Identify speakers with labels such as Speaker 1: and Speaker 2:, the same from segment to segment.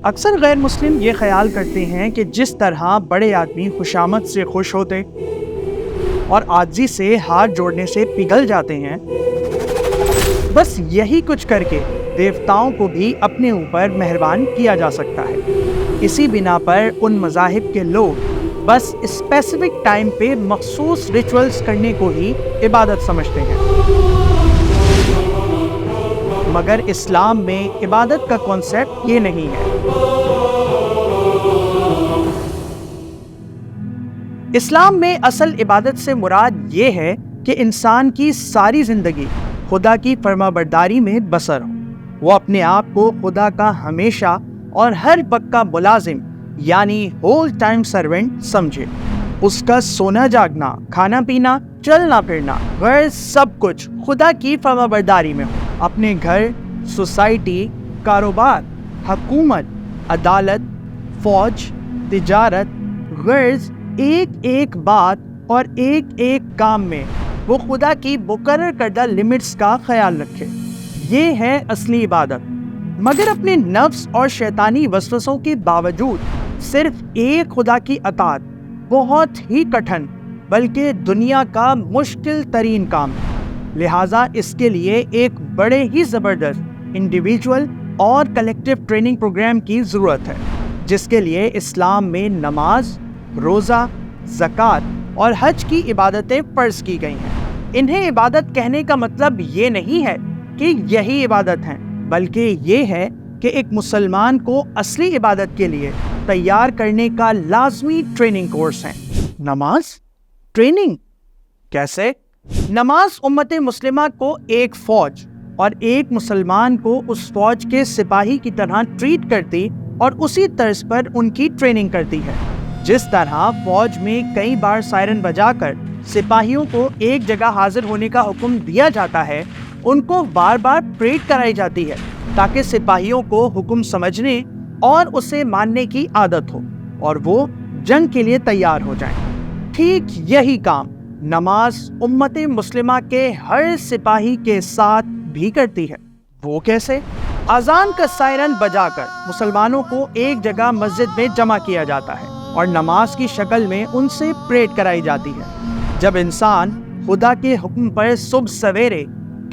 Speaker 1: اکثر غیر مسلم یہ خیال کرتے ہیں کہ جس طرح بڑے آدمی خوشامد سے خوش ہوتے اور عاجزی سے ہاتھ جوڑنے سے پگھل جاتے ہیں، بس یہی کچھ کر کے دیوتاؤں کو بھی اپنے اوپر مہربان کیا جا سکتا ہے۔ اسی بنا پر ان مذاہب کے لوگ بس اسپیسیفک ٹائم پہ مخصوص ریچولز کرنے کو ہی عبادت سمجھتے ہیں، مگر اسلام میں عبادت کا کانسیپٹ یہ نہیں ہے۔ اسلام میں اصل عبادت سے مراد یہ ہے کہ انسان کی ساری زندگی خدا کی فرمانبرداری میں بسر ہو، وہ اپنے آپ کو خدا کا ہمیشہ اور ہر وقت کا ملازم یعنی ہول ٹائم سرونٹ سمجھے۔ اس کا سونا جاگنا، کھانا پینا، چلنا پھرنا، غرض سب کچھ خدا کی فرمانبرداری میں ہو۔ اپنے گھر، سوسائٹی، کاروبار، حکومت، عدالت، فوج، تجارت، غرض ایک ایک بات اور ایک ایک کام میں وہ خدا کی مقرر کردہ لمٹس کا خیال رکھے۔ یہ ہے اصلی عبادت۔ مگر اپنے نفس اور شیطانی وسوسوں کے باوجود صرف ایک خدا کی اطاعت بہت ہی کٹھن بلکہ دنیا کا مشکل ترین کام ہے۔ لہٰذا اس کے لیے ایک بڑے ہی زبردست انڈیویجول اور کلیکٹیو ٹریننگ پروگرام کی ضرورت ہے، جس کے لیے اسلام میں نماز، روزہ، زکوٰۃ اور حج کی عبادتیں فرض کی گئی ہیں۔ انہیں عبادت کہنے کا مطلب یہ نہیں ہے کہ یہی عبادت ہیں، بلکہ یہ ہے کہ ایک مسلمان کو اصلی عبادت کے لیے تیار کرنے کا لازمی ٹریننگ کورس ہے۔ نماز ٹریننگ کیسے؟ نماز امت مسلمہ کو ایک فوج اور ایک مسلمان کو اس فوج کے سپاہی کی طرح ٹریٹ کرتی اور اسی طرز پر ان کی ٹریننگ کرتی ہے۔ جس طرح فوج میں کئی بار سائرن بجا کر سپاہیوں کو ایک جگہ حاضر ہونے کا حکم دیا جاتا ہے، ان کو بار بار پریڈ کرائی جاتی ہے تاکہ سپاہیوں کو حکم سمجھنے اور اسے ماننے کی عادت ہو اور وہ جنگ کے لیے تیار ہو جائیں۔ ٹھیک یہی کام نماز امت مسلمہ کے ہر سپاہی کے ساتھ بھی کرتی ہے۔ وہ کیسے؟ اذان کا سائرن بجا کر مسلمانوں کو ایک جگہ مسجد میں جمع کیا جاتا ہے اور نماز کی شکل میں ان سے پریڈ کرائی جاتی ہے۔ جب انسان خدا کے حکم پر صبح سویرے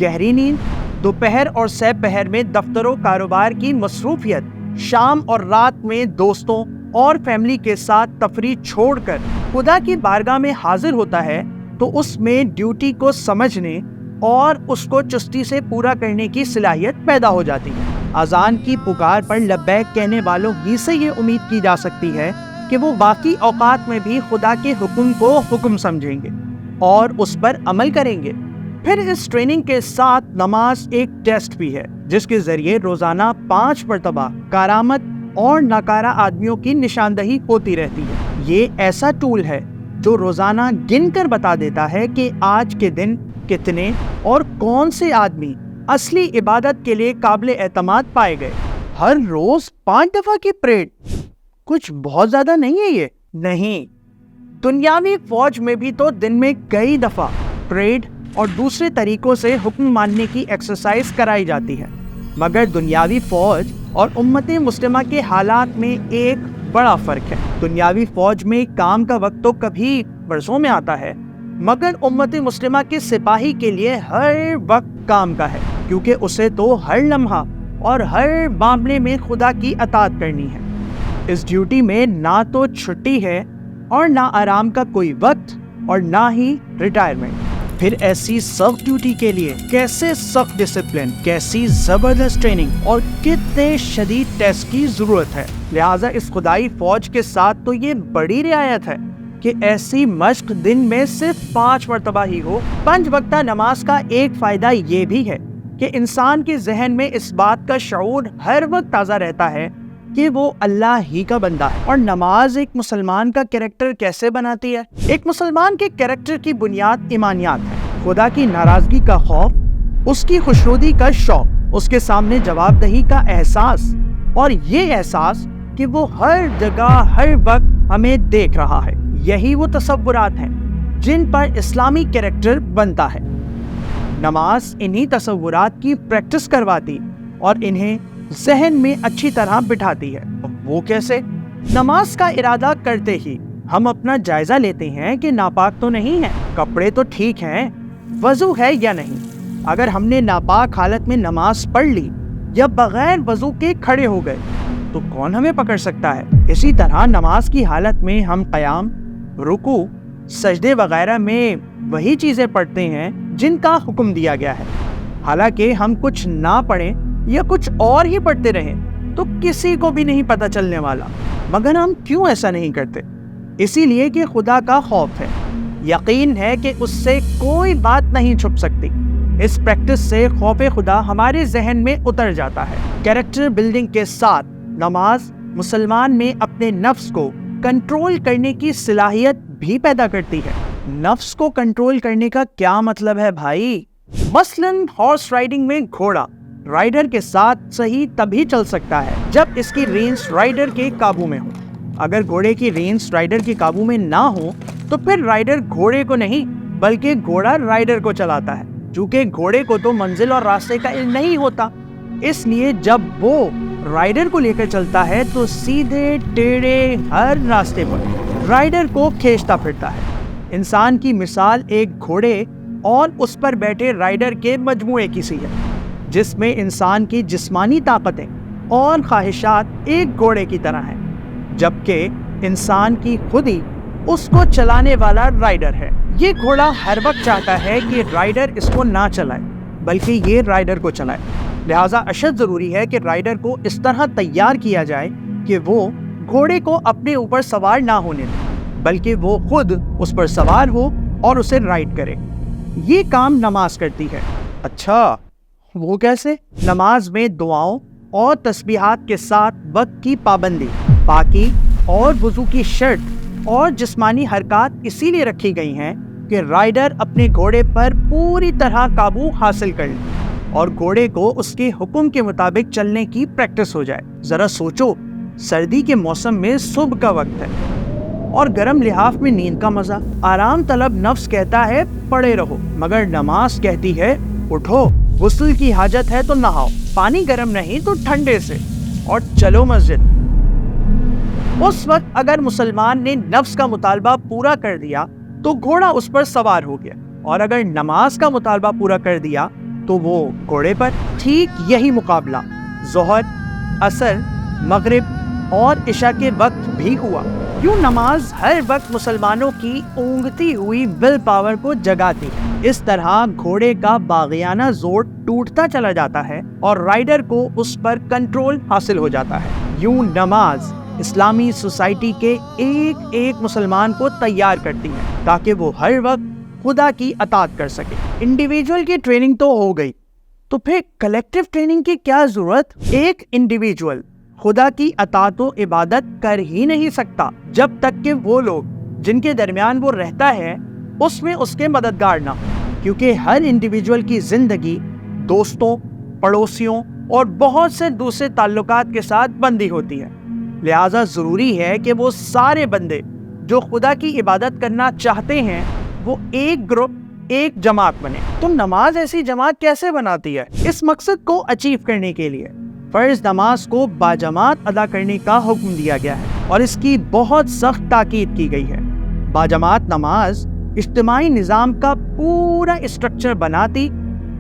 Speaker 1: گہری نیند، دوپہر اور سہ پہر میں دفتر و کاروبار کی مصروفیت، شام اور رات میں دوستوں اور فیملی کے ساتھ تفریح چھوڑ کر خدا کی بارگاہ میں حاضر ہوتا ہے تو اس میں ڈیوٹی کو سمجھنے اور اس کو چستی سے پورا کرنے کی صلاحیت پیدا ہو جاتی ہے۔ اذان کی پکار پر لبیک کہنے والوں ہی سے یہ امید کی جا سکتی ہے کہ وہ باقی اوقات میں بھی خدا کے حکم کو حکم سمجھیں گے اور اس پر عمل کریں گے۔ پھر اس ٹریننگ کے ساتھ نماز ایک ٹیسٹ بھی ہے جس کے ذریعے روزانہ 5 مرتبہ کارآمد اور ناکارہ آدمیوں کی نشاندہی ہوتی رہتی ہے۔ یہ ایسا ٹول ہے جو روزانہ گن کر بتا دیتا ہے کہ آج کے دن کتنے اور کون سے آدمی اصلی عبادت کے لیے قابل اعتماد پائے گئے۔ ہر روز 5 دفعہ کی پریڈ کچھ بہت زیادہ نہیں ہے؟ یہ نہیں، دنیاوی فوج میں بھی تو دن میں کئی دفعہ پریڈ اور دوسرے طریقوں سے حکم ماننے کی ایکسرسائز کرائی جاتی ہے، مگر دنیاوی فوج اور امت مسلمہ کے حالات میں ایک بڑا فرق ہے۔ دنیاوی فوج میں کام کا وقت تو کبھی برسوں میں آتا ہے، مگر امت مسلمہ کے سپاہی کے لیے ہر وقت کام کا ہے، کیونکہ اسے تو ہر لمحہ اور ہر معاملے میں خدا کی اطاعت کرنی ہے۔ اس ڈیوٹی میں نہ تو چھٹی ہے اور نہ آرام کا کوئی وقت اور نہ ہی ریٹائرمنٹ۔ پھر ایسی سخت ڈیوٹی کے لیے کیسے سخت ڈسپلن، کیسی زبردست ٹریننگ اور کتنے شدید ٹیسٹ کی ضرورت ہے۔ لہٰذا اس خدائی فوج کے ساتھ تو یہ بڑی رعایت ہے کہ ایسی مشق دن میں صرف 5 مرتبہ ہی ہو۔ 5 وقتہ نماز کا ایک فائدہ یہ بھی ہے کہ انسان کے ذہن میں اس بات کا شعور ہر وقت تازہ رہتا ہے کہ وہ اللہ ہی کا بندہ ہے۔ اور نماز ایک مسلمان کا کیریکٹر کیسے بناتی ہے؟ ایک مسلمان کے کیریکٹر کی بنیاد ایمانیات ہے۔ خدا کی ناراضگی کا خوف، اس کی خوشنودی کا شوق، اس کے سامنے جواب دہی کا احساس اور یہ احساس کہ وہ ہر جگہ ہر وقت ہمیں دیکھ رہا ہے۔ یہی وہ تصورات ہیں جن پر اسلامی کیریکٹر بنتا ہے۔ نماز انہی تصورات کی پریکٹس کرواتی اور انہیں ذہن میں اچھی طرح بٹھاتی ہے۔ وہ کیسے؟ نماز کا ارادہ کرتے ہی ہم اپنا جائزہ لیتے ہیں کہ ناپاک تو نہیں ہے، کپڑے تو ٹھیک ہیں، وضو ہے یا نہیں۔ اگر ہم نے ناپاک حالت میں نماز پڑھ لی یا بغیر وضو کے کھڑے ہو گئے تو کون ہمیں پکڑ سکتا ہے؟ اسی طرح نماز کی حالت میں ہم قیام، رکوع، سجدے وغیرہ میں وہی چیزیں پڑھتے ہیں جن کا حکم دیا گیا ہے، حالانکہ ہم کچھ نہ پڑھیں یا کچھ اور ہی پڑھتے رہیں تو کسی کو بھی نہیں پتہ چلنے والا۔ مگر ہم کیوں ایسا نہیں کرتے؟ اسی لیے کہ خدا کا خوف ہے، یقین ہے کہ اس سے کوئی بات نہیں چھپ سکتی۔ اس پریکٹس سے خوف خدا ہمارے ذہن میں اتر جاتا ہے۔ کیریکٹر بلڈنگ کے ساتھ نماز مسلمان میں اپنے نفس کو کنٹرول کرنے کی صلاحیت بھی پیدا کرتی ہے۔ نفس کو کنٹرول کرنے کا کیا مطلب ہے بھائی؟ مثلاً ہارس رائڈنگ میں گھوڑا رائڈر کے ساتھ صحیح تبھی چل سکتا ہے جب اس کی رینس رائڈر کے قابو میں ہو۔ اگر گھوڑے کی رینس رائڈر کے قابو میں نہ ہو تو پھر رائڈر گھوڑے کو نہیں بلکہ گھوڑا رائڈر کو چلاتا ہے، چونکہ گھوڑے کو تو منزل اور راستے کا علم نہیں ہوتا، اس لیے جب وہ رائڈر کو لے کر چلتا ہے تو سیدھے ٹیڑھے ہر راستے پر رائڈر کو کھینچتا پھرتا ہے۔ انسان کی مثال ایک گھوڑے اور اس پر بیٹھے رائڈر کے مجموعے کی سی ہے، جس میں انسان کی جسمانی طاقتیں اور خواہشات ایک گھوڑے کی طرح ہیں، جبکہ انسان کی خودی اس کو چلانے والا رائڈر ہے۔ یہ گھوڑا ہر وقت چاہتا ہے کہ رائڈر اس کو نہ چلائے بلکہ یہ رائڈر کو چلائے، لہٰذا اشد ضروری ہے کہ رائڈر کو اس طرح تیار کیا جائے کہ وہ گھوڑے کو اپنے اوپر سوار نہ ہونے دے بلکہ وہ خود اس پر سوار ہو اور اسے رائڈ کرے۔ یہ کام نماز کرتی ہے۔ اچھا، وہ کیسے؟ نماز میں دعاؤں اور تسبیحات کے ساتھ وقت کی پابندی، پاکی اور وضو کی شرط اور جسمانی حرکات اسی لیے رکھی گئی ہیں کہ رائڈر اپنے گھوڑے پر پوری طرح قابو حاصل کر لے اور گھوڑے کو اس کے حکم کے مطابق چلنے کی پریکٹس ہو جائے۔ ذرا سوچو، سردی کے موسم میں صبح کا وقت ہے اور گرم لحاف میں نیند کا مزہ، آرام طلب نفس کہتا ہے پڑے رہو، مگر نماز کہتی ہے اٹھو، غسل کی حاجت ہے تو نہاؤ، پانی گرم نہیں تو ٹھنڈے سے، اور چلو مسجد۔ اس وقت اگر مسلمان نے نفس کا مطالبہ پورا کر دیا تو گھوڑا اس پر سوار ہو گیا، اور اگر نماز کا مطالبہ پورا کر دیا تو وہ گھوڑے پر۔ ٹھیک یہی مقابلہ ظہر، عصر، مغرب اور عشاء کے وقت بھی ہوا۔ یوں نماز ہر وقت مسلمانوں کی اونگتی ہوئی ول پاور کو جگاتی ہے۔ اس طرح گھوڑے کا باغیانہ زور ٹوٹتا چلا جاتا ہے اور رائڈر کو اس پر کنٹرول حاصل ہو جاتا ہے۔ یوں نماز اسلامی سوسائٹی کے ایک ایک مسلمان کو تیار کرتی ہے تاکہ وہ ہر وقت خدا کی اطاعت کر سکے۔ انڈیویجول کی ٹریننگ تو ہو گئی، تو پھر کلیکٹیو ٹریننگ کی کیا ضرورت؟ ایک انڈیویجول خدا کی اطاعت و عبادت کر ہی نہیں سکتا جب تک کہ وہ لوگ جن کے درمیان وہ رہتا ہے اس میں اس کے مددگار نہ ہو، کیونکہ ہر انڈیویجول کی زندگی دوستوں، پڑوسیوں اور بہت سے دوسرے تعلقات کے ساتھ بندھی ہوتی ہے، لہٰذا ضروری ہے کہ وہ سارے بندے جو خدا کی عبادت کرنا چاہتے ہیں وہ ایک گروپ، ایک جماعت بنے۔ تو نماز ایسی جماعت کیسے بناتی ہے؟ اس مقصد کو اچیو کرنے کے لیے فرض نماز کو باجماعت ادا کرنے کا حکم دیا گیا ہے اور اس کی بہت سخت تاکید کی گئی ہے۔ باجماعت نماز اجتماعی نظام کا پورا اسٹرکچر بناتی،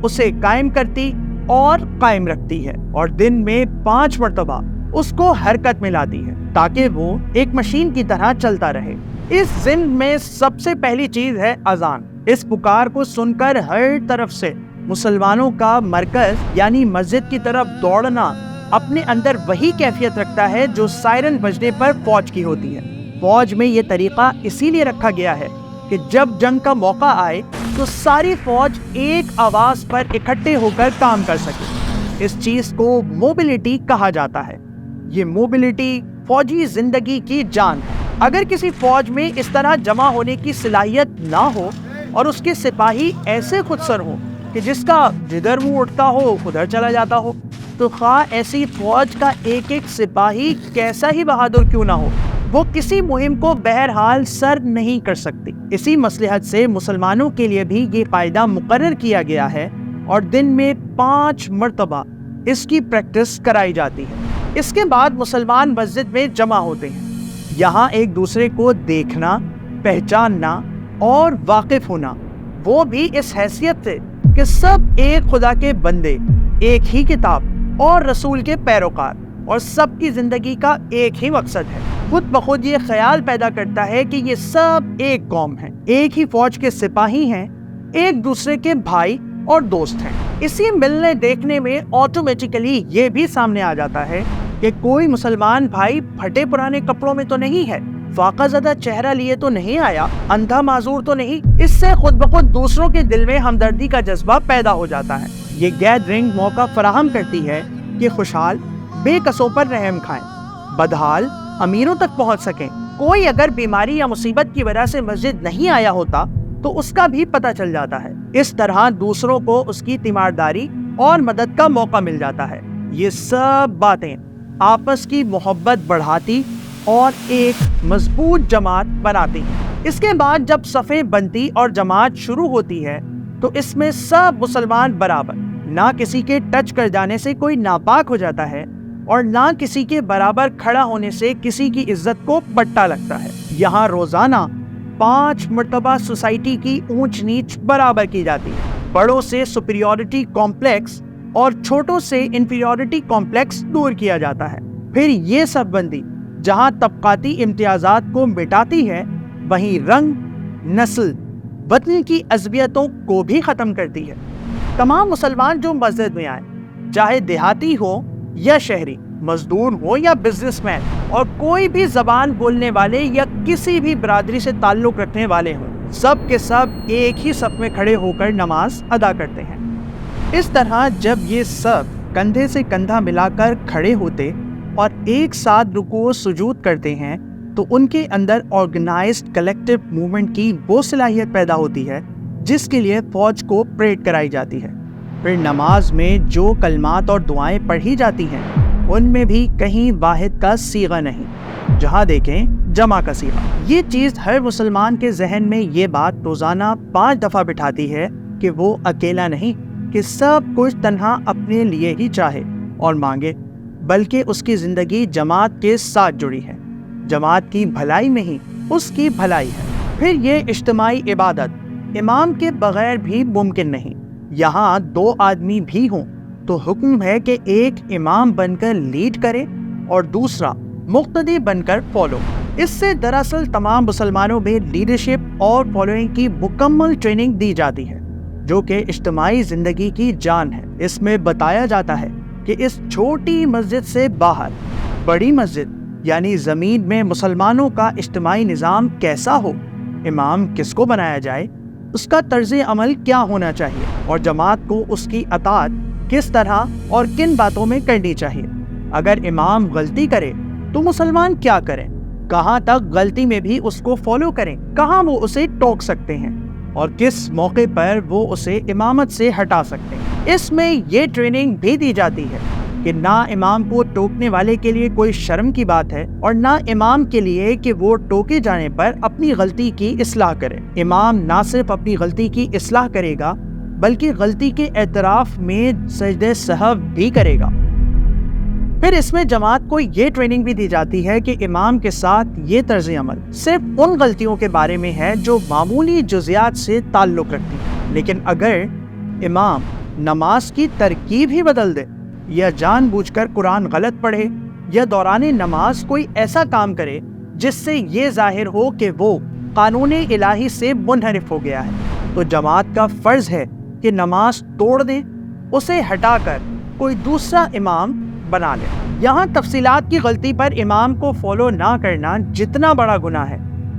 Speaker 1: اسے قائم کرتی اور قائم رکھتی ہے، اور دن میں 5 مرتبہ اس کو حرکت میں لاتی ہے تاکہ وہ ایک مشین کی طرح چلتا رہے۔ اس ضمن میں سب سے پہلی چیز ہے اذان۔ اس پکار کو سن کر ہر طرف سے مسلمانوں کا مرکز یعنی مسجد کی طرف دوڑنا اپنے اندر وہی کیفیت رکھتا ہے جو سائرن بجنے پر فوج کی ہوتی ہے۔ فوج میں یہ طریقہ اسی لیے رکھا گیا ہے کہ جب جنگ کا موقع آئے تو ساری فوج ایک آواز پر اکٹھے ہو کر کام کر سکے۔ اس چیز کو موبلٹی کہا جاتا ہے۔ یہ موبلٹی فوجی زندگی کی جان ہے۔ اگر کسی فوج میں اس طرح جمع ہونے کی صلاحیت نہ ہو اور اس کے سپاہی ایسے خود سر ہوں کہ جس کا جدھر منہ اٹھتا ہو ادھر چلا جاتا ہو، تو خواہ ایسی فوج کا ایک ایک سپاہی کیسا ہی بہادر کیوں نہ ہو، وہ کسی مہم کو بہرحال سر نہیں کر سکتی۔ اسی مصلحت سے مسلمانوں کے لیے بھی یہ قاعدہ مقرر کیا گیا ہے اور دن میں 5 مرتبہ اس کی پریکٹس کرائی جاتی ہے۔ اس کے بعد مسلمان مسجد میں جمع ہوتے ہیں۔ یہاں ایک دوسرے کو دیکھنا، پہچاننا اور واقف ہونا، وہ بھی اس حیثیت سے کہ سب ایک خدا کے بندے، ایک ہی کتاب اور رسول کے پیروکار، اور سب کی زندگی کا ایک ہی مقصد ہے۔ خود بخود یہ خیال پیدا کرتا ہے کہ یہ سب ایک قوم ہے، ایک ہی فوج کے سپاہی ہیں، ایک دوسرے کے بھائی اور دوست ہیں۔ اسی ملنے دیکھنے میں آٹومیٹیکلی یہ بھی سامنے آ جاتا ہے کہ کوئی مسلمان بھائی پھٹے پرانے کپڑوں میں تو نہیں ہے، فاقہ زدہ چہرہ لیے تو نہیں آیا، اندھا معذور تو نہیں۔ اس سے خود بخود دوسروں کے دل میں ہمدردی کا جذبہ پیدا ہو جاتا ہے۔ یہ گیدرنگ موقع فراہم کرتی ہے کہ خوشحال بے قصوں پر رحم کھائیں، بدحال امیروں تک پہنچ سکیں۔ کوئی اگر بیماری یا مصیبت کی وجہ سے مسجد نہیں آیا ہوتا تو اس کا بھی پتہ چل جاتا ہے۔ اس طرح دوسروں کو اس کی تیمارداری اور مدد کا موقع مل جاتا ہے۔ یہ سب باتیں آپس کی محبت بڑھاتی اور ایک مضبوط جماعت بناتی ہیں۔ اس کے بعد جب صفیں بنتی اور جماعت شروع ہوتی ہے تو اس میں سب مسلمان برابر، نہ کسی کے ٹچ کر جانے سے کوئی ناپاک ہو جاتا ہے اور نہ کسی کے برابر کھڑا ہونے سے کسی کی عزت کو پٹا لگتا ہے۔ یہاں روزانہ 5 مرتبہ سوسائٹی کی اونچ نیچ برابر کی جاتی ہے۔ بڑوں سے سپیریورٹی کمپلیکس اور چھوٹوں سے انفیریورٹی کمپلیکس دور کیا جاتا ہے۔ پھر یہ سب بندی جہاں طبقاتی امتیازات کو مٹاتی ہے، وہیں رنگ، نسل، وطن کی عصبیتوں کو بھی ختم کرتی ہے۔ تمام مسلمان جو مسجد میں آئے، چاہے دیہاتی ہو یا شہری، مزدور ہو یا بزنس مین، اور کوئی بھی زبان بولنے والے یا کسی بھی برادری سے تعلق رکھنے والے ہوں، سب کے سب ایک ہی صف میں کھڑے ہو کر نماز ادا کرتے ہیں۔ اس طرح جب یہ سب کندھے سے کندھا ملا کر کھڑے ہوتے اور ایک ساتھ رکوع و سجود کرتے ہیں تو ان کے اندر آرگنائزڈ کلیکٹیو موومنٹ کی وہ صلاحیت پیدا ہوتی ہے جس کے لیے فوج کو پریڈ کرائی جاتی ہے۔ پھر نماز میں جو کلمات اور دعائیں پڑھی جاتی ہیں ان میں بھی کہیں واحد کا صیغہ نہیں، جہاں دیکھیں جمع کا صیغہ۔ یہ چیز ہر مسلمان کے ذہن میں یہ بات روزانہ 5 دفعہ بٹھاتی ہے کہ وہ اکیلا نہیں، کہ سب کچھ تنہا اپنے لیے ہی چاہے اور مانگے، بلکہ اس کی زندگی جماعت کے ساتھ جڑی ہے۔ جماعت کی بھلائی میں ہی اس کی بھلائی ہے۔ پھر یہ اجتماعی عبادت امام کے بغیر بھی ممکن نہیں۔ یہاں 2 آدمی بھی ہوں تو حکم ہے کہ ایک امام بن کر لیڈ کرے اور دوسرا مقتدی بن کر فالو۔ اس سے دراصل تمام مسلمانوں میں لیڈرشپ اور فالوئنگ کی مکمل ٹریننگ دی جاتی ہے، جو کہ اجتماعی زندگی کی جان ہے۔ اس میں بتایا جاتا ہے کہ اس چھوٹی مسجد سے باہر بڑی مسجد یعنی زمین میں مسلمانوں کا اجتماعی نظام کیسا ہو، امام کس کو بنایا جائے، اس کا طرز عمل کیا ہونا چاہیے، اور جماعت کو اس کی اطاعت کس طرح اور کن باتوں میں کرنی چاہیے۔ اگر امام غلطی کرے تو مسلمان کیا کریں، کہاں تک غلطی میں بھی اس کو فالو کریں، کہاں وہ اسے ٹوک سکتے ہیں اور کس موقع پر وہ اسے امامت سے ہٹا سکتے ہیں۔ اس میں یہ ٹریننگ بھی دی جاتی ہے کہ نہ امام کو ٹوکنے والے کے لیے کوئی شرم کی بات ہے اور نہ امام کے لیے کہ وہ ٹوکے جانے پر اپنی غلطی کی اصلاح کرے۔ امام نہ صرف اپنی غلطی کی اصلاح کرے گا بلکہ غلطی کے اعتراف میں سجدہ سہو بھی کرے گا۔ پھر اس میں جماعت کو یہ ٹریننگ بھی دی جاتی ہے کہ امام کے ساتھ یہ طرز عمل صرف ان غلطیوں کے بارے میں ہے جو معمولی جزیات سے تعلق رکھتی ہیں، لیکن اگر امام نماز کی ترکیب ہی بدل دے یا جان بوجھ کر قرآن غلط پڑھے یا دوران نماز کوئی ایسا کام کرے جس سے یہ ظاہر ہو کہ وہ قانون الہی سے منحرف ہو گیا ہے، تو جماعت کا فرض ہے کہ نماز توڑ دیں، اسے ہٹا کر کوئی دوسرا امام بنا لے۔ یہاں تفصیلات کی غلطی پر امام کو فالو نہ کرنا جتنا بڑا گناہ ہے،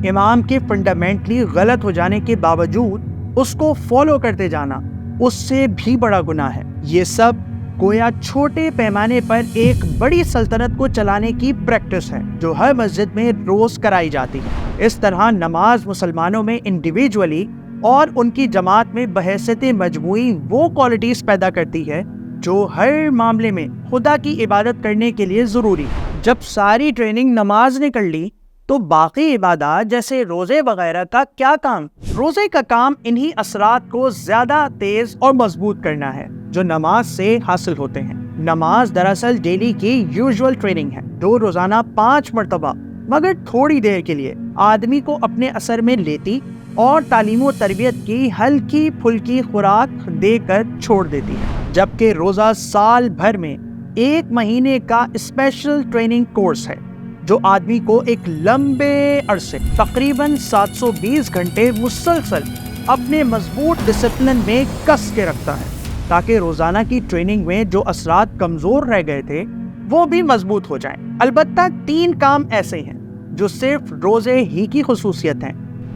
Speaker 1: امام کے فنڈامنٹلی غلط ہو جانے کے باوجود اس کو فالو کرتے جانا اس سے بھی بڑا گناہ ہے۔ یہ سب گویا چھوٹے پیمانے پر ایک بڑی سلطنت کو چلانے کی پریکٹس ہے جو ہر مسجد میں روز کرائی جاتی ہے۔ اس طرح نماز مسلمانوں میں انڈیویجولی اور ان کی جماعت میں بحیثیت مجموعی وہ کوالٹیز پیدا کرتی ہے جو ہر معاملے میں خدا کی عبادت کرنے کے لیے ضروری ہے۔ جب ساری ٹریننگ نماز نے کر لی تو باقی عبادات جیسے روزے وغیرہ کا کیا کام؟ روزے کا کام انہی اثرات کو زیادہ تیز اور مضبوط کرنا ہے جو نماز سے حاصل ہوتے ہیں۔ نماز دراصل ڈیلی کی یوزول ٹریننگ ہے جو روزانہ 5 مرتبہ مگر تھوڑی دیر کے لیے آدمی کو اپنے اثر میں لیتی اور تعلیم و تربیت کی ہلکی پھلکی خوراک دے کر چھوڑ دیتی ہے، جبکہ روزہ سال بھر میں 1 مہینے کا اسپیشل ٹریننگ کورس ہے جو آدمی کو ایک لمبے عرصے تقریباً 720 گھنٹے مسلسل اپنے مضبوط ڈسپلن میں کس کے رکھتا ہے تاکہ روزانہ کی ٹریننگ میں جو اثرات کمزور رہ گئے تھے وہ بھی مضبوط ہو جائیں۔ البتہ 3 کام ایسے ہیں جو صرف روزے ہی کی خصوصیت ہیں۔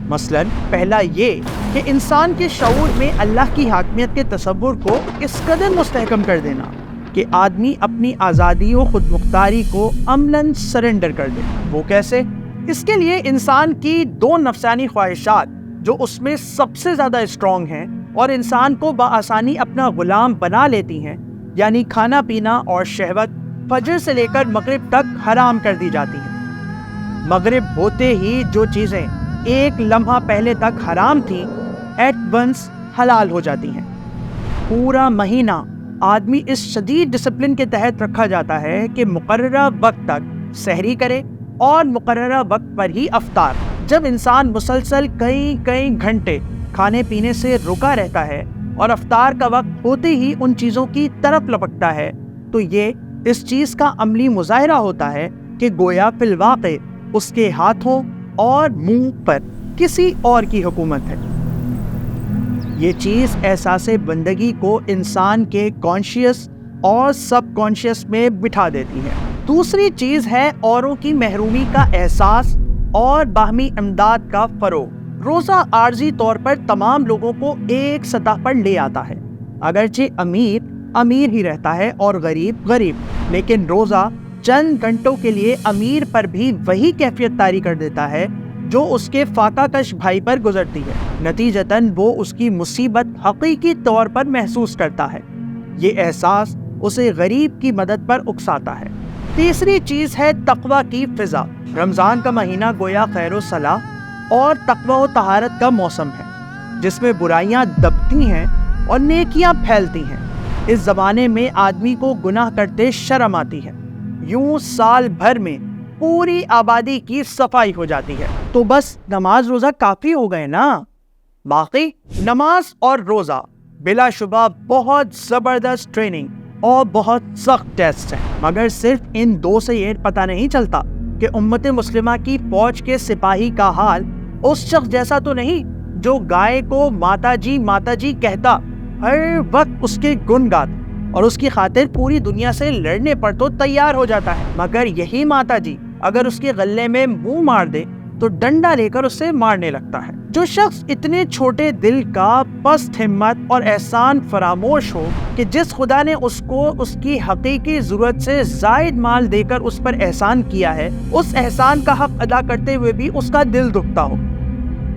Speaker 1: مثلاً پہلا یہ کہ انسان کے شعور میں اللہ کی حاکمیت کے تصور کو اس قدر مستحکم کر دینا کہ آدمی اپنی آزادی و خود مختاری کو عملاً سرنڈر کر دے۔ وہ کیسے؟ اس کے لیے انسان کی 2 نفسانی خواہشات جو اس میں سب سے زیادہ اسٹرانگ ہیں اور انسان کو بآسانی اپنا غلام بنا لیتی ہیں، یعنی کھانا پینا اور شہوت، فجر سے لے کر مغرب تک حرام کر دی جاتی ہیں۔ مغرب ہوتے ہی جو چیزیں ایک لمحہ پہلے تک حرام تھیں ایٹ ونس حلال ہو جاتی ہیں۔ پورا مہینہ آدمی اس شدید ڈسپلن کے تحت رکھا جاتا ہے کہ مقررہ وقت تک سحری کرے اور مقررہ وقت پر ہی افطار۔ جب انسان مسلسل کئی گھنٹے کھانے پینے سے رکا رہتا ہے اور افطار کا وقت ہوتے ہی ان چیزوں کی طرف لپکتا ہے تو یہ اس چیز کا عملی مظاہرہ ہوتا ہے کہ گویا فی الواقع اس کے ہاتھوں اور منہ پر کسی اور کی حکومت ہے۔ یہ چیز احساس بندگی کو انسان کے کانشیس اور سب کانشیس میں بٹھا دیتی ہے۔ دوسری چیز ہے اوروں کی محرومی کا احساس اور باہمی امداد کا فروغ۔ روزہ عارضی طور پر تمام لوگوں کو ایک سطح پر لے آتا ہے، اگرچہ امیر ہی رہتا ہے اور غریب، لیکن روزہ چند گھنٹوں کے لیے امیر پر بھی وہی کیفیت طاری کر دیتا ہے جو اس کے فاقہ کش بھائی پر گزرتی ہے۔ نتیجتاً وہ اس کی مصیبت حقیقی طور پر محسوس کرتا ہے۔ یہ احساس اسے غریب کی مدد پر اکساتا ہے۔ تیسری چیز ہے تقوی کی فضا۔ رمضان کا مہینہ گویا خیر و صلاح اور تقوی و طہارت کا موسم ہے، جس میں برائیاں دبتی ہیں اور نیکیاں پھیلتی ہیں۔ اس زمانے میں آدمی کو گناہ کرتے شرم آتی ہے، یوں سال بھر میں پوری آبادی کی صفائی ہو جاتی ہے۔ تو بس نماز روزہ کافی ہو گئے نا؟ باقی نماز اور روزہ بلا شبہ بہت زبردست ٹریننگ اور بہت سخت ٹیسٹ ہے، مگر صرف ان 2 سے یہ پتہ نہیں چلتا کہ امت مسلمہ کی فوج کے سپاہی کا حال اس شخص جیسا تو نہیں جو گائے کو ماتا جی کہتا، ہر وقت اس کے گن گاتا اور اس کی خاطر پوری دنیا سے لڑنے پر تو تیار ہو جاتا ہے، مگر یہی ماتا جی اگر اس کے غلے میں منہ مار دے تو ڈنڈا لے کر اسے مارنے لگتا ہے۔ جو شخص اتنے چھوٹے دل کا، پست ہمت اور احسان فراموش ہو کہ جس خدا نے اس کو اس کی حقیقی ضرورت سے زائد مال دے کر اس پر احسان کیا ہے، اس احسان کا حق ادا کرتے ہوئے بھی اس کا دل دکھتا ہو،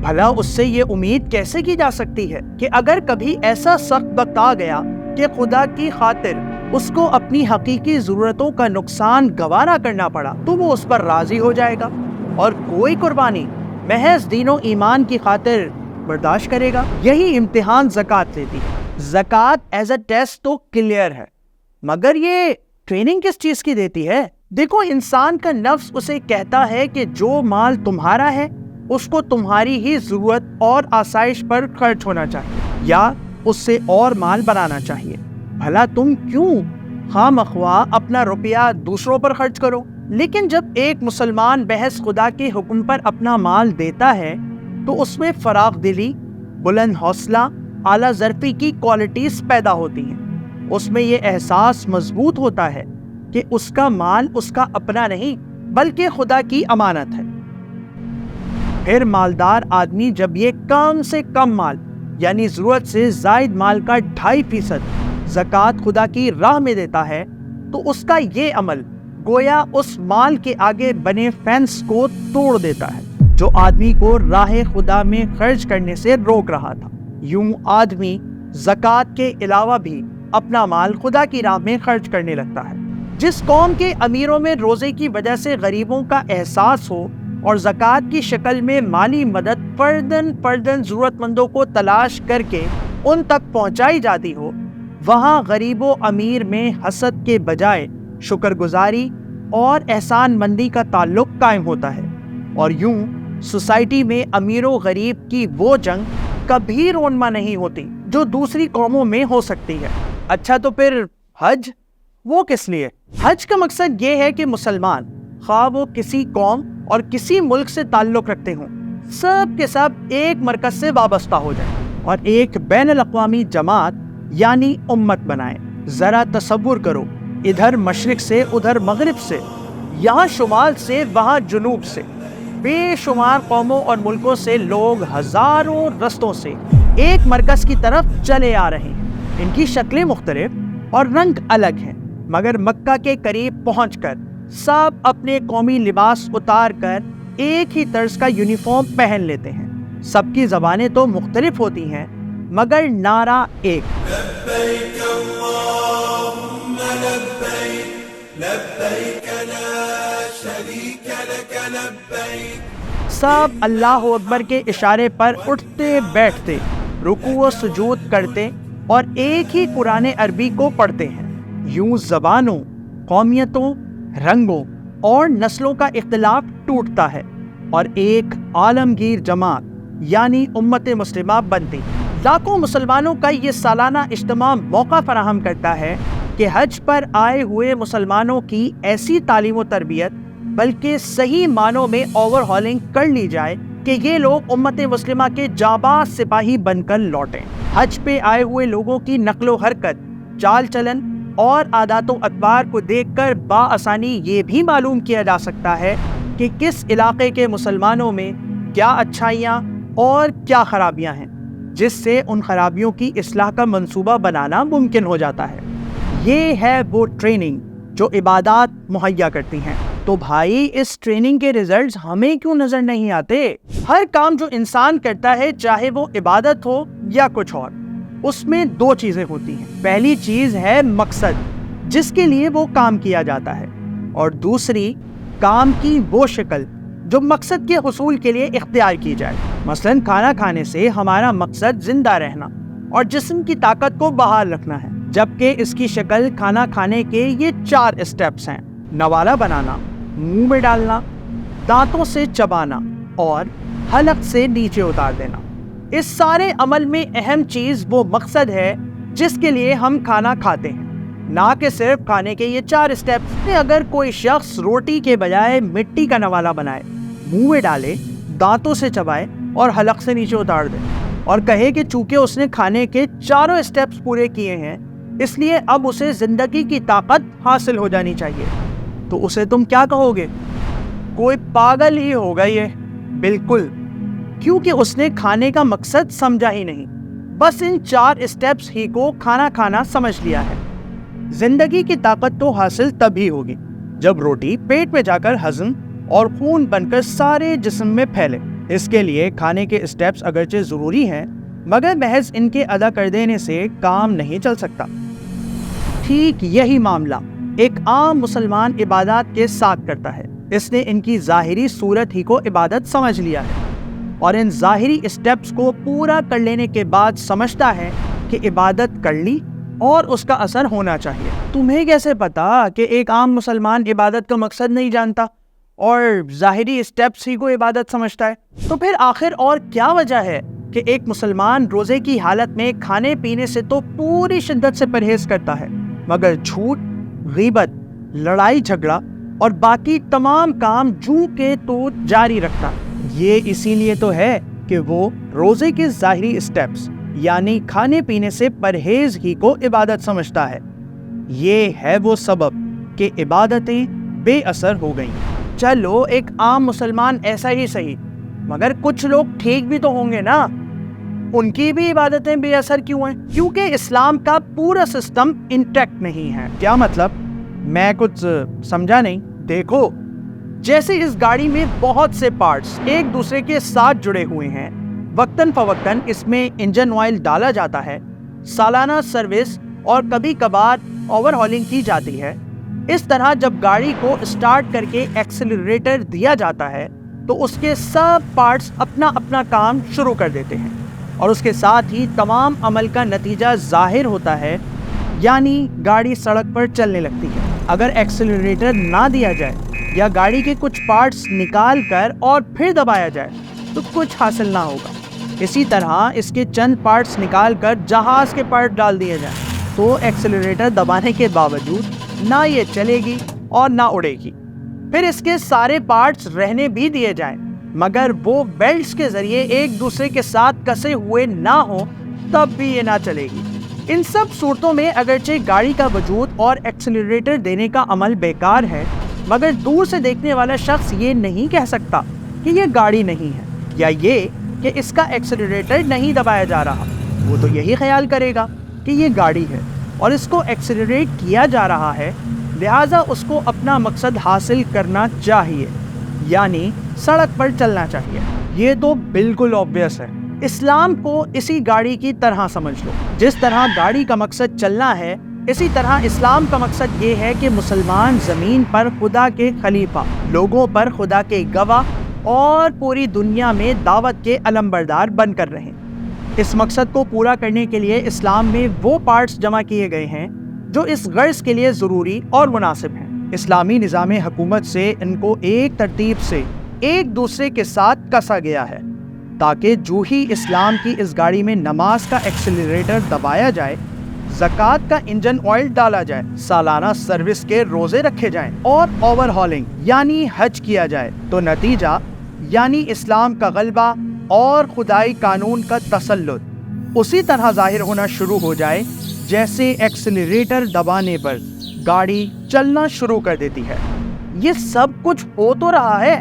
Speaker 1: بھلا اس سے یہ امید کیسے کی جا سکتی ہے کہ اگر کبھی ایسا سخت وقت آ گیا کہ خدا کی خاطر اس کو اپنی حقیقی ضرورتوں کا نقصان گوارا کرنا پڑا تو وہ اس پر راضی ہو جائے گا اور کوئی قربانی محض دین و ایمان کی خاطر برداشت کرے گا؟ یہی امتحان زکوٰۃ لیتی ہے۔ زکوٰۃ ایز اے ٹیسٹ تو کلیئر ہے، مگر یہ ٹریننگ کس چیز کی دیتی ہے؟ دیکھو، انسان کا نفس اسے کہتا ہے کہ جو مال تمہارا ہے اس کو تمہاری ہی ضرورت اور آسائش پر خرچ ہونا چاہیے یا اس سے اور مال بنانا چاہیے۔ بھلا تم کیوں خواہ مخواہ اپنا روپیہ دوسروں پر خرچ کرو؟ لیکن جب ایک مسلمان بحث خدا کے حکم پر اپنا مال دیتا ہے تو اس میں فراخ دلی، بلند حوصلہ، اعلیٰ ظرفی کی کوالٹیز پیدا ہوتی ہیں۔ اس میں یہ احساس مضبوط ہوتا ہے کہ اس کا مال اس کا اپنا نہیں بلکہ خدا کی امانت ہے۔ پھر مالدار آدمی جب یہ کم سے کم مال یعنی ضرورت سے زائد مال کا 2.5% زکوٰۃ خدا کی راہ میں دیتا ہے تو اس کا یہ عمل گویا اس مال کے آگے بنے فینس کو توڑ دیتا ہے جو آدمی کو راہ خدا میں خرچ کرنے سے روک رہا تھا۔ یوں آدمی زکوٰۃ کے علاوہ بھی اپنا مال خدا کی راہ میں خرچ کرنے لگتا ہے۔ جس قوم کے امیروں میں روزے کی وجہ سے غریبوں کا احساس ہو اور زکوٰۃ کی شکل میں مالی مدد فرداً ضرورت مندوں کو تلاش کر کے ان تک پہنچائی جاتی ہو، وہاں غریب و امیر میں حسد کے بجائے شکر گزاری اور احسان مندی کا تعلق قائم ہوتا ہے، اور یوں سوسائٹی میں امیر و غریب کی وہ جنگ کبھی رونما نہیں ہوتی جو دوسری قوموں میں ہو سکتی ہے۔ اچھا تو پھر حج وہ کس لیے؟ حج کا مقصد یہ ہے کہ مسلمان خواہ وہ کسی قوم اور کسی ملک سے تعلق رکھتے ہوں، سب کے سب ایک مرکز سے وابستہ ہو جائیں اور ایک بین الاقوامی جماعت یعنی امت بنائیں۔ ذرا تصور کرو، ادھر مشرق سے ادھر مغرب سے، یہاں شمال سے وہاں جنوب سے، بے شمار قوموں اور ملکوں سے لوگ ہزاروں رستوں سے ایک مرکز کی طرف چلے آ رہے ہیں۔ ان کی شکلیں مختلف اور رنگ الگ ہیں، مگر مکہ کے قریب پہنچ کر سب اپنے قومی لباس اتار کر ایک ہی طرز کا یونیفارم پہن لیتے ہیں۔ سب کی زبانیں تو مختلف ہوتی ہیں مگر نعرہ ایک،
Speaker 2: لبیک اللہم لبیک لبیک لا شریک لک لبیک۔
Speaker 1: سب اللہ اکبر کے اشارے پر اٹھتے بیٹھتے، رکوع و سجود کرتے اور ایک ہی قرآن عربی کو پڑھتے ہیں۔ یوں زبانوں، قومیتوں، رنگوں اور نسلوں کا اختلاف ٹوٹتا ہے اور ایک عالمگیر جماعت یعنی امت مسلمہ بنتی۔ لاکھوں مسلمانوں کا یہ سالانہ اجتماع موقع فراہم کرتا ہے کہ حج پر آئے ہوئے مسلمانوں کی ایسی تعلیم و تربیت بلکہ صحیح معنوں میں اوور ہالنگ کر لی جائے کہ یہ لوگ امت مسلمہ کے جانباز سپاہی بن کر لوٹیں۔ حج پہ آئے ہوئے لوگوں کی نقل و حرکت، چال چلن اور عادات و اطوار کو دیکھ کر بآسانی یہ بھی معلوم کیا جا سکتا ہے کہ کس علاقے کے مسلمانوں میں کیا اچھائیاں اور کیا خرابیاں ہیں، جس سے ان خرابیوں کی اصلاح کا منصوبہ بنانا ممکن ہو جاتا ہے۔ یہ ہے وہ ٹریننگ جو عبادات مہیا کرتی ہیں۔ تو بھائی اس ٹریننگ کے ریزلٹس ہمیں کیوں نظر نہیں آتے؟ ہر کام جو انسان کرتا ہے، چاہے وہ عبادت ہو یا کچھ اور، اس میں دو چیزیں ہوتی ہیں۔ پہلی چیز ہے مقصد جس کے لیے وہ کام کیا جاتا ہے، اور دوسری کام کی وہ شکل جو مقصد کے حصول کے لیے اختیار کی جائے۔ مثلاً کھانا کھانے سے ہمارا مقصد زندہ رہنا اور جسم کی طاقت کو بحال رکھنا ہے، جبکہ اس کی شکل کھانا کھانے کے یہ 4 اسٹیپس ہیں: نوالا بنانا، منہ میں ڈالنا، دانتوں سے چبانا اور حلق سے نیچے اتار دینا۔ اس سارے عمل میں اہم چیز وہ مقصد ہے جس کے لیے ہم کھانا کھاتے ہیں، نہ کہ صرف کھانے کے یہ 4 اسٹیپس۔ اگر کوئی شخص روٹی کے بجائے مٹی کا نوالا بنائے، منہ میں ڈالے، دانتوں سے چبائے اور حلق سے نیچے اتار دے اور کہے کہ چونکہ اس نے کھانے کے 4 اسٹیپس پورے کیے ہیں اس لیے اب اسے زندگی کی طاقت حاصل ہو جانی چاہیے، تو اسے تم کیا کہو گے؟ کوئی پاگل ہی ہوگا یہ۔ بالکل، کیونکہ اس نے کھانے کا مقصد سمجھا ہی نہیں، بس ان 4 اسٹیپس ہی کو کھانا کھانا سمجھ لیا ہے۔ زندگی کی طاقت تو حاصل تبھی ہوگی جب روٹی پیٹ میں جا کر ہضم اور خون بن کر سارے جسم میں پھیلے۔ اس کے لیے کھانے کے اسٹیپس اگرچہ ضروری ہیں مگر محض ان کے ادا کر دینے سے کام نہیں چل سکتا۔ ٹھیک یہی معاملہ ایک عام مسلمان عبادات کے ساتھ کرتا ہے۔ اس نے ان کی ظاہری صورت ہی کو عبادت سمجھ لیا ہے اور ان ظاہری اسٹیپس کو پورا کر لینے کے بعد سمجھتا ہے کہ عبادت کر لی اور اس کا اثر ہونا چاہیے۔ تمہیں کیسے پتا کہ ایک عام مسلمان عبادت کا مقصد نہیں جانتا اور ظاہری اسٹیپس ہی کو عبادت سمجھتا ہے؟ تو پھر آخر اور کیا وجہ ہے کہ ایک مسلمان روزے کی حالت میں کھانے پینے سے تو پوری شدت سے پرہیز کرتا ہے مگر جھوٹ، غیبت، لڑائی جھگڑا اور باقی تمام کام جوں کے تو جاری رکھتا؟ یہ اسی لیے تو ہے کہ وہ روزے کے ظاہری اسٹیپس یعنی کھانے پینے سے پرہیز ہی کو عبادت سمجھتا ہے۔ یہ ہے وہ سبب کہ عبادتیں بے اثر ہو گئیں۔ چلو ایک عام مسلمان ایسا ہی صحیح، مگر کچھ لوگ ٹھیک بھی تو ہوں گے نا، ان کی بھی عبادتیں بے اثر کیوں ہیں؟ کیونکہ اسلام کا پورا سسٹم انٹیکٹ نہیں ہے۔ کیا مطلب؟ میں کچھ سمجھا نہیں۔ دیکھو، جیسے اس گاڑی میں بہت سے پارٹس ایک دوسرے کے ساتھ جڑے ہوئے ہیں، وقتاً فوقتاً اس میں انجن آئل ڈالا جاتا ہے، سالانہ سروس اور کبھی کبھار اوور ہالنگ کی جاتی ہے۔ اس طرح جب گاڑی کو اسٹارٹ کر کے ایکسلریٹر دیا جاتا ہے تو اس کے سب پارٹس اپنا اپنا کام شروع کر دیتے ہیں اور اس کے ساتھ ہی تمام عمل کا نتیجہ ظاہر ہوتا ہے یعنی گاڑی سڑک پر چلنے لگتی ہے۔ اگر ایکسلریٹر نہ دیا جائے یا گاڑی کے کچھ پارٹس نکال کر اور پھر دبایا جائے تو کچھ حاصل نہ ہوگا۔ اسی طرح اس کے چند پارٹس نکال کر جہاز کے پارٹ ڈال دیے جائیں تو ایکسلریٹر دبانے کے باوجود نہ یہ چلے گی اور نہ اڑے گی۔ پھر اس کے سارے پارٹس رہنے بھی دیے جائیں مگر وہ بیلٹس کے ذریعے ایک دوسرے کے ساتھ کسے ہوئے نہ ہوں تب بھی یہ نہ چلے گی۔ ان سب صورتوں میں اگرچہ گاڑی کا وجود اور ایکسلریٹر دینے کا عمل بیکار ہے مگر دور سے دیکھنے والا شخص یہ نہیں کہہ سکتا کہ یہ گاڑی نہیں ہے یا یہ کہ اس کا ایکسلریٹر نہیں دبایا جا رہا۔ وہ تو یہی خیال کرے گا کہ یہ گاڑی ہے اور اس کو ایکسلریٹ کیا جا رہا ہے، لہٰذا اس کو اپنا مقصد حاصل کرنا چاہیے، یعنی سڑک پر چلنا چاہیے۔ یہ تو بالکل obvious ہے۔ اسلام کو اسی گاڑی کی طرح سمجھ لو۔ جس طرح گاڑی کا مقصد چلنا ہے، اسی طرح اسلام کا مقصد یہ ہے کہ مسلمان زمین پر خدا کے خلیفہ، لوگوں پر خدا کے گواہ اور پوری دنیا میں دعوت کے علمبردار بن کر رہیں۔ اس مقصد کو پورا کرنے کے لیے اسلام میں وہ پارٹس جمع کیے گئے ہیں جو اس غرض کے لیے ضروری اور مناسب ہیں۔ اسلامی نظام حکومت سے ان کو ایک ترتیب سے ایک دوسرے کے ساتھ کسا گیا ہے تاکہ جو ہی اسلام کی اس گاڑی میں نماز کا ایکسلریٹر دبایا جائے، زکوٰۃ کا انجن آئل ڈالا جائے، سالانہ سروس کے روزے رکھے جائیں اور اوور ہالنگ یعنی حج کیا جائے تو نتیجہ یعنی اسلام کا غلبہ اور خدائی قانون کا تسلط اسی طرح ظاہر ہونا شروع ہو جائے جیسے ایکسلریٹر دبانے پر گاڑی چلنا شروع کر دیتی ہے۔ یہ سب کچھ ہو تو رہا ہے،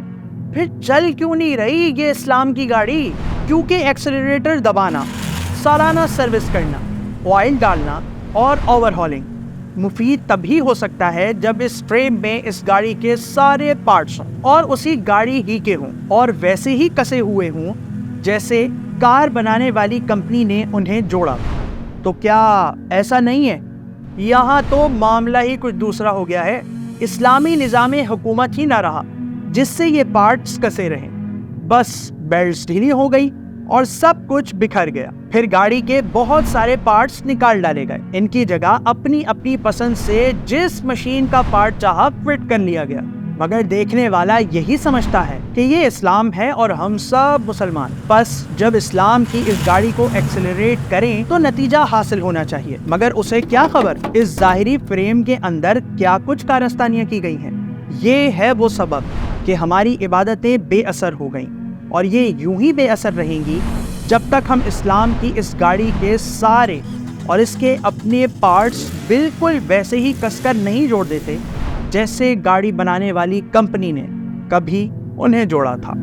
Speaker 1: پھر چل کیوں نہیں رہی یہ اسلام کی گاڑی؟ کیونکہ ایکسلریٹر دبانا، سالانہ سروس کرنا، آئل ڈالنا اور اوور ہالنگ مفید تبھی ہو سکتا ہے جب اس فریم میں اس گاڑی کے سارے پارٹس ہوں اور اسی گاڑی ہی کے ہوں اور ویسے ہی کسے ہوئے ہوں جیسے کار بنانے والی کمپنی نے انہیں جوڑا۔ تو کیا ایسا نہیں ہے؟ یہاں تو معاملہ ہی کچھ دوسرا ہو گیا ہے۔ اسلامی نظام حکومت ہی نہ رہا جس سے یہ پارٹس کسے رہیں، بس بیلٹس ڈھیلی ہو گئی اور سب کچھ بکھر گیا۔ پھر گاڑی کے بہت سارے پارٹس نکال ڈالے گئے، ان کی جگہ اپنی اپنی پسند سے جس مشین کا پارٹ چاہا فٹ کر لیا گیا، مگر دیکھنے والا یہی سمجھتا ہے کہ یہ اسلام ہے اور ہم سب مسلمان۔ بس جب اسلام کی اس گاڑی کو ایکسلریٹ کریں تو نتیجہ حاصل ہونا چاہیے، مگر اسے کیا خبر اس ظاہری فریم کے اندر کیا کچھ کارستانیاں کی گئی ہیں۔ یہ ہے وہ سبب کہ ہماری عبادتیں بے اثر ہو گئیں اور یہ یوں ہی بے اثر رہیں گی جب تک ہم اسلام کی اس گاڑی کے سارے اور اس کے اپنے پارٹس بالکل ویسے ہی کس کر نہیں جوڑ دیتے جیسے گاڑی بنانے والی کمپنی نے کبھی انہیں جوڑا تھا۔